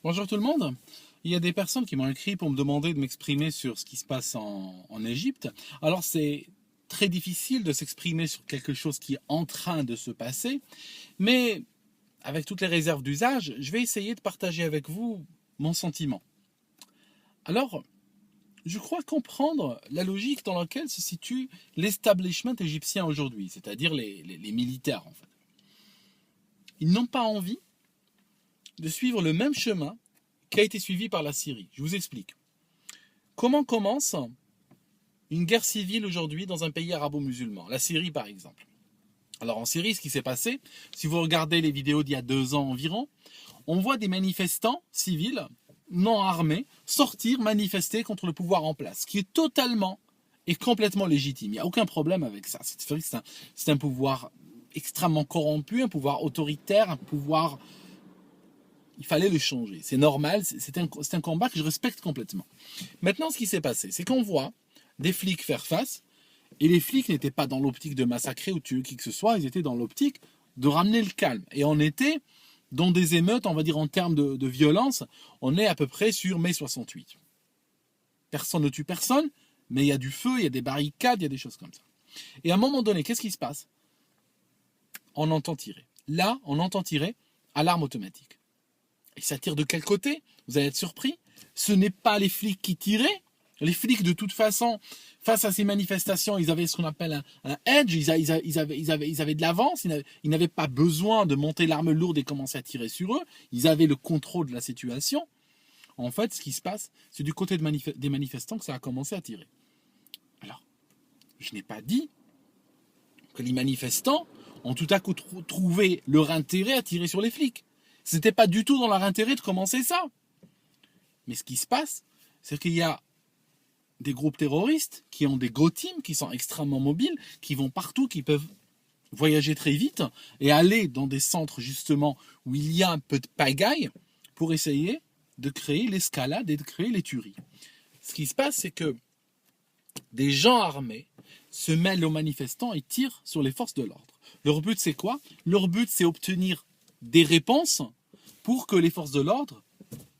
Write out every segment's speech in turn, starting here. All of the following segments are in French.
Bonjour tout le monde. Il y a des personnes qui m'ont écrit pour me demander de m'exprimer sur ce qui se passe en Égypte. Alors c'est très difficile de s'exprimer sur quelque chose qui est en train de se passer, mais avec toutes les réserves d'usage, je vais essayer de partager avec vous mon sentiment. Alors, je crois comprendre la logique dans laquelle se situe l'establishment égyptien aujourd'hui, c'est-à-dire les militaires en fait. Ils n'ont pas envie de suivre le même chemin qui a été suivi par la Syrie. Je vous explique. Comment commence une guerre civile aujourd'hui dans un pays arabo-musulman, la Syrie par exemple? Alors en Syrie, ce qui s'est passé, si vous regardez les vidéos d'il y a 2 ans environ, on voit des manifestants civils non armés sortir manifester contre le pouvoir en place, ce qui est totalement et complètement légitime. Il n'y a aucun problème avec ça. C'est un pouvoir extrêmement corrompu, un pouvoir autoritaire, un pouvoir... Il fallait le changer. C'est normal, c'est un combat que je respecte complètement. Maintenant, ce qui s'est passé, c'est qu'on voit des flics faire face, et les flics n'étaient pas dans l'optique de massacrer ou tuer qui que ce soit, ils étaient dans l'optique de ramener le calme. Et on était dans des émeutes, on va dire en termes de violence, on est à peu près sur mai 68. Personne ne tue personne, mais il y a du feu, il y a des barricades, il y a des choses comme ça. Et à un moment donné, qu'est-ce qui se passe? On entend tirer. Là, on entend tirer alarme automatique. Et ça tire de quel côté? Vous allez être surpris. Ce n'est pas les flics qui tiraient. Les flics, de toute façon, face à ces manifestations, ils avaient ce qu'on appelle un edge, ils avaient de l'avance, ils n'avaient pas besoin de monter l'arme lourde et commencer à tirer sur eux. Ils avaient le contrôle de la situation. En fait, ce qui se passe, c'est du côté des manifestants que ça a commencé à tirer. Alors, je n'ai pas dit que les manifestants ont tout à coup trouvé leur intérêt à tirer sur les flics. Ce n'était pas du tout dans leur intérêt de commencer ça. Mais ce qui se passe, c'est qu'il y a des groupes terroristes qui ont des go teams, qui sont extrêmement mobiles, qui vont partout, qui peuvent voyager très vite et aller dans des centres justement où il y a un peu de pagaille pour essayer de créer l'escalade et de créer les tueries. Ce qui se passe, c'est que des gens armés se mêlent aux manifestants et tirent sur les forces de l'ordre. Leur but, c'est quoi? Leur but, c'est obtenir des réponses pour que les forces de l'ordre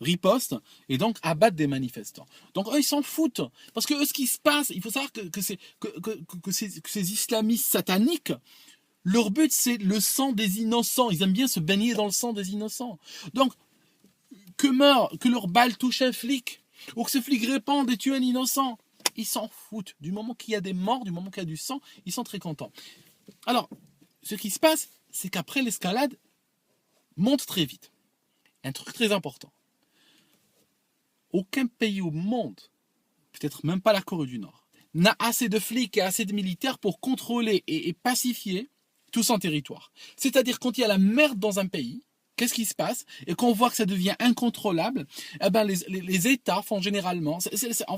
ripostent et donc abattent des manifestants. Donc eux, ils s'en foutent. Parce que eux, ce qui se passe, il faut savoir que ces islamistes sataniques, leur but, c'est le sang des innocents. Ils aiment bien se baigner dans le sang des innocents. Donc, que leur balle touche un flic, ou que ce flic répande et tue un innocent, ils s'en foutent. Du moment qu'il y a des morts, du moment qu'il y a du sang, ils sont très contents. Alors, ce qui se passe, c'est qu'après l'escalade, monte très vite. Un truc très important. Aucun pays au monde, peut-être même pas la Corée du Nord, n'a assez de flics et assez de militaires pour contrôler et pacifier tout son territoire. C'est-à-dire quand il y a la merde dans un pays, qu'est-ce qui se passe? Et qu'on voit que ça devient incontrôlable, eh ben les États font généralement... en fait,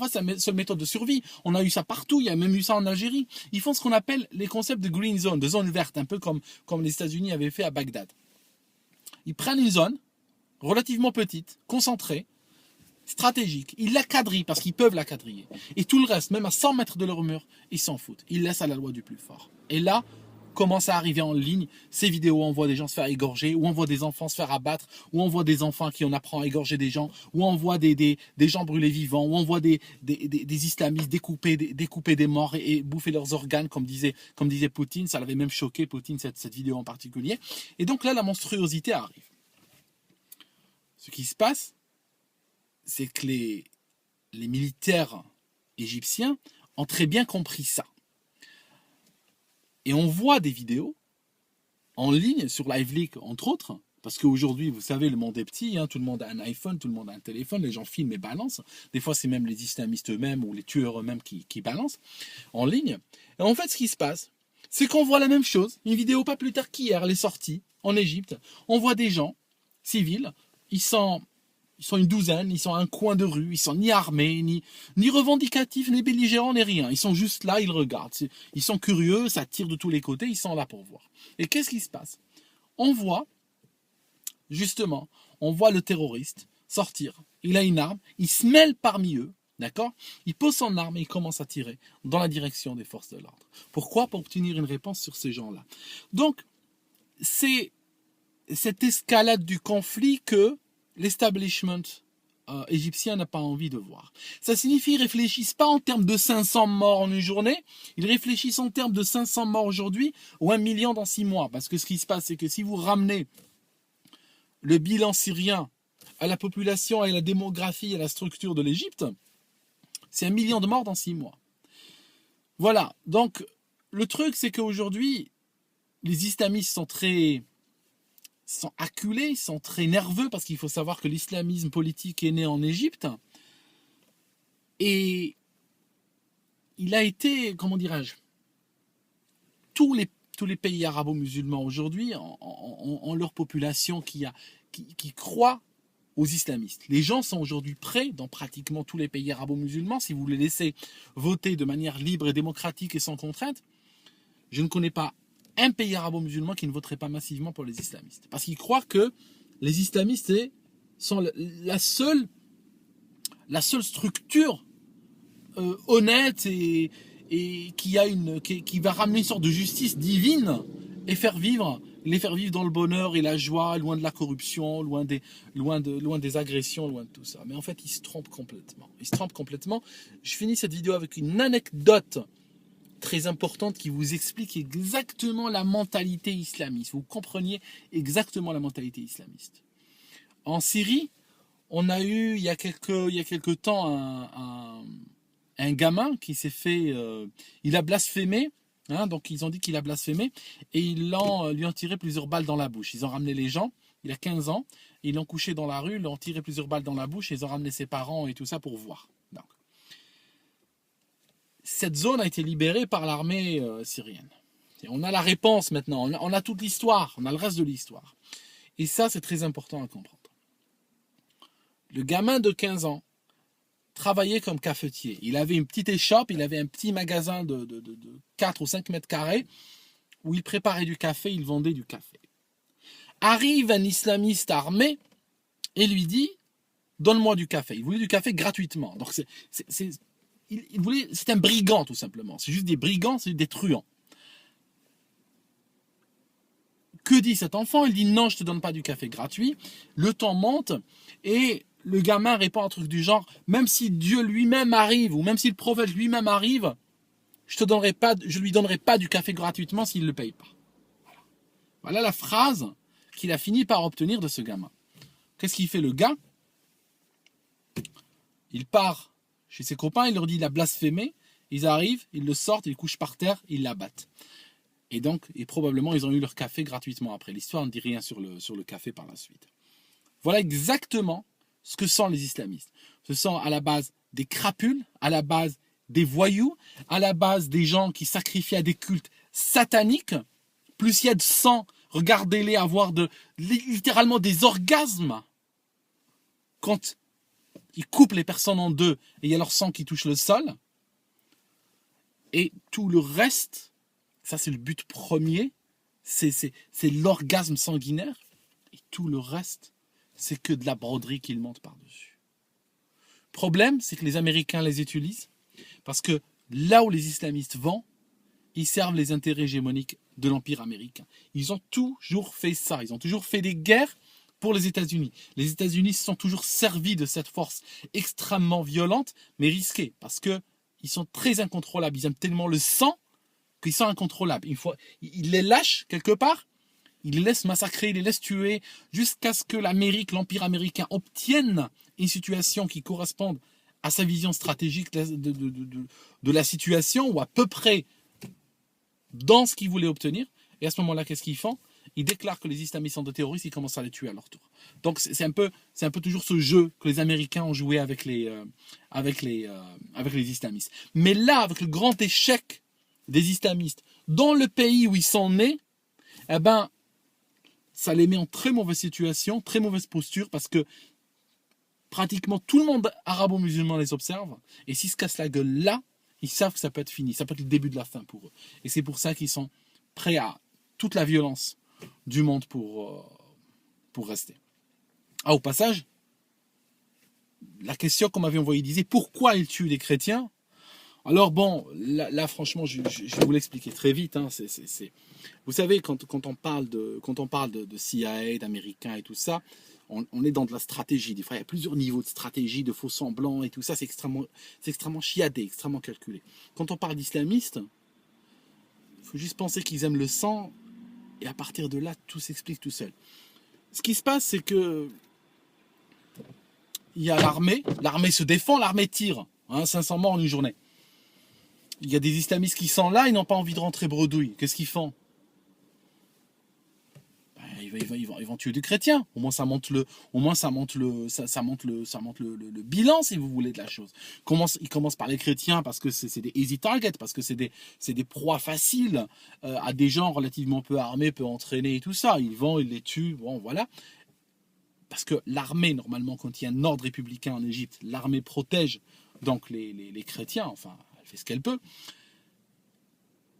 c'est la seule méthode de survie. On a eu ça partout, il y a même eu ça en Algérie. Ils font ce qu'on appelle les concepts de green zone, de zone verte, un peu comme les États-Unis avaient fait à Bagdad. Ils prennent une zone relativement petite, concentrée, stratégique. Ils la quadrillent parce qu'ils peuvent la quadriller. Et tout le reste, même à 100 mètres de leur mur, ils s'en foutent. Ils laissent à la loi du plus fort. Et là, commence à arriver en ligne ces vidéos où on voit des gens se faire égorger, où on voit des enfants se faire abattre, où on voit des enfants qui on apprend à égorger des gens, où on voit des gens brûlés vivants, où on voit des islamistes découper des morts et bouffer leurs organes, comme disait Poutine. Ça l'avait même choqué, Poutine, cette vidéo en particulier. Et donc là, la monstruosité arrive. Ce qui se passe, c'est que les militaires égyptiens ont très bien compris ça. Et on voit des vidéos en ligne sur LiveLeak, entre autres, parce qu'aujourd'hui, vous savez, le monde est petit, hein, tout le monde a un iPhone, tout le monde a un téléphone, les gens filment et balancent. Des fois, c'est même les islamistes eux-mêmes ou les tueurs eux-mêmes qui balancent en ligne. Et en fait, ce qui se passe, c'est qu'on voit la même chose. Une vidéo pas plus tard qu'hier, elle est sortie en Égypte. On voit des gens civils, ils sont une douzaine, ils sont à un coin de rue, ils sont ni armés, ni revendicatifs, ni belligérants, ni rien. Ils sont juste là, ils regardent. Ils sont curieux, ça tire de tous les côtés, ils sont là pour voir. Et qu'est-ce qui se passe? On voit, justement, le terroriste sortir. Il a une arme, il se mêle parmi eux, d'accord? Il pose son arme et il commence à tirer dans la direction des forces de l'ordre. Pourquoi? Pour obtenir une réponse sur ces gens-là. Donc, c'est cette escalade du conflit que l'establishment égyptien n'a pas envie de voir. Ça signifie qu'ils ne réfléchissent pas en termes de 500 morts en une journée, ils réfléchissent en termes de 500 morts aujourd'hui ou 1 million dans 6 mois. Parce que ce qui se passe, c'est que si vous ramenez le bilan syrien à la population, à la démographie, à la structure de l'Égypte, c'est 1 million de morts dans 6 mois. Voilà, donc le truc c'est qu'aujourd'hui, les islamistes sont acculés, sont très nerveux, parce qu'il faut savoir que l'islamisme politique est né en Égypte, et il a été, comment dirais-je, tous les pays arabo-musulmans aujourd'hui ont leur population qui croit aux islamistes. Les gens sont aujourd'hui prêts, dans pratiquement tous les pays arabo-musulmans, si vous les laissez voter de manière libre et démocratique et sans contrainte, je ne connais pas un pays arabo-musulman qui ne voterait pas massivement pour les islamistes. Parce qu'ils croient que les islamistes sont la seule structure honnête et qui va ramener une sorte de justice divine et les faire vivre dans le bonheur et la joie, loin de la corruption, loin des agressions, loin de tout ça. Mais en fait, ils se trompent complètement. Je finis cette vidéo avec une anecdote très importante qui vous explique exactement la mentalité islamiste. Vous compreniez exactement la mentalité islamiste. En Syrie, on a eu il y a quelque temps un gamin qui s'est fait, il a blasphémé, hein, donc ils ont dit qu'il a blasphémé et lui ont tiré plusieurs balles dans la bouche. Ils ont ramené les gens, il a 15 ans, ils l'ont couché dans la rue, ils l'ont tiré plusieurs balles dans la bouche et ils ont ramené ses parents et tout ça pour voir. Donc, cette zone a été libérée par l'armée syrienne. Et on a la réponse maintenant, on a toute l'histoire, on a le reste de l'histoire. Et ça, c'est très important à comprendre. Le gamin de 15 ans travaillait comme cafetier. Il avait une petite échoppe, il avait un petit magasin de 4 ou 5 mètres carrés où il préparait du café, il vendait du café. Arrive un islamiste armé et lui dit « Donne-moi du café ». Il voulait du café gratuitement. Donc c'est un brigand tout simplement. C'est juste des brigands, c'est des truands. Que dit cet enfant? Il dit « Non, je ne te donne pas du café gratuit ». Le temps monte et le gamin répond un truc du genre « Même si Dieu lui-même arrive, ou même si le prophète lui-même arrive, je lui donnerai pas du café gratuitement s'il ne le paye pas. » Voilà la phrase qu'il a fini par obtenir de ce gamin. Qu'est-ce qu'il fait le gars? Il part chez ses copains, il leur dit il a blasphémé, ils arrivent, ils le sortent, ils le couchent par terre, ils l'abattent. Et donc, probablement, ils ont eu leur café gratuitement après. L'histoire ne dit rien sur le café par la suite. Voilà exactement ce que sont les islamistes. Ce sont à la base des crapules, à la base des voyous, à la base des gens qui sacrifient à des cultes sataniques. Plus il y a de sang, regardez-les avoir littéralement des orgasmes quand ils coupent les personnes en deux et il y a leur sang qui touche le sol. Et tout le reste, ça c'est le but premier, c'est l'orgasme sanguinaire. Et tout le reste, c'est que de la broderie qu'ils montent par-dessus. Le problème, c'est que les Américains les utilisent parce que là où les islamistes vont, ils servent les intérêts hégémoniques de l'Empire américain. Ils ont toujours fait ça. Ils ont toujours fait des guerres pour les États-Unis. Les États-Unis se sont toujours servis de cette force extrêmement violente, mais risquée, parce qu'ils sont très incontrôlables. Ils aiment tellement le sang qu'ils sont incontrôlables. Ils les lâchent quelque part, ils les laissent massacrer, ils les laissent tuer, jusqu'à ce que l'Empire américain obtienne une situation qui corresponde à sa vision stratégique de la situation, ou à peu près dans ce qu'ils voulaient obtenir. Et à ce moment-là, qu'est-ce qu'ils font? Ils déclarent que les islamistes sont des terroristes, ils commencent à les tuer à leur tour. Donc c'est un peu toujours ce jeu que les Américains ont joué avec les islamistes. Mais là, avec le grand échec des islamistes dans le pays où ils sont nés, eh ben, ça les met en très mauvaise situation, très mauvaise posture, parce que pratiquement tout le monde arabo-musulman les observe, et s'ils se cassent la gueule là, ils savent que ça peut être fini, ça peut être le début de la fin pour eux. Et c'est pour ça qu'ils sont prêts à toute la violence du monde pour rester. Au passage, la question qu'on m'avait envoyée disait pourquoi ils tuent les chrétiens. Alors bon, là franchement, je vais vous l'expliquer très vite. Hein, vous savez, quand on parle de CIA, d'Américains et tout ça, On est dans de la stratégie. Des fois, il y a plusieurs niveaux de stratégie, de faux semblants et tout ça. C'est extrêmement chiadé, extrêmement calculé. Quand on parle d'islamistes, il faut juste penser qu'ils aiment le sang. Et à partir de là, tout s'explique tout seul. Ce qui se passe, c'est que il y a l'armée se défend, l'armée tire. 500 morts en une journée. Il y a des islamistes qui sont là, ils n'ont pas envie de rentrer bredouille. Qu'est-ce qu'ils font? Ils vont tuer des chrétiens. Au moins ça monte le bilan, si vous voulez, de la chose. Ils commencent par les chrétiens parce que c'est des easy targets, parce que c'est des proies faciles à des gens relativement peu armés, peu entraînés et tout ça. Ils vont, ils les tuent, bon voilà. Parce que l'armée, normalement, quand il y a un ordre républicain en Égypte, l'armée protège donc les chrétiens, enfin, elle fait ce qu'elle peut.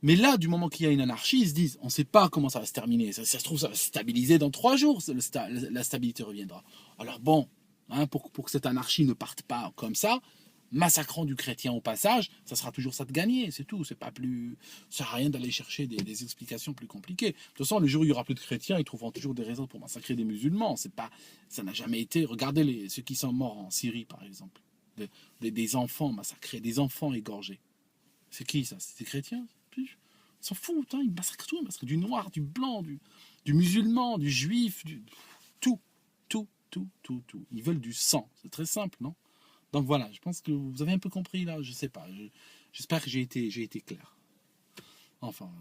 Mais là, du moment qu'il y a une anarchie, ils se disent, on ne sait pas comment ça va se terminer. Ça se trouve, ça va se stabiliser dans 3 jours, la stabilité reviendra. Alors bon, pour que cette anarchie ne parte pas comme ça, massacrant du chrétien au passage, ça sera toujours ça de gagner, c'est tout. C'est pas plus, ça sert à rien d'aller chercher des explications plus compliquées. De toute façon, le jour où il y aura plus de chrétiens, ils trouveront toujours des raisons pour massacrer des musulmans. Ça n'a jamais été. Regardez ceux qui sont morts en Syrie, par exemple, des enfants massacrés, des enfants égorgés. C'est qui ça? C'est des chrétiens? Ils s'en foutent, ils massacrent tout. Ils massacrent du noir, du blanc, du musulman, du juif, tout. Ils veulent du sang. C'est très simple, non? Donc voilà, je pense que vous avez un peu compris là, je sais pas. J'espère que j'ai été clair. Enfin.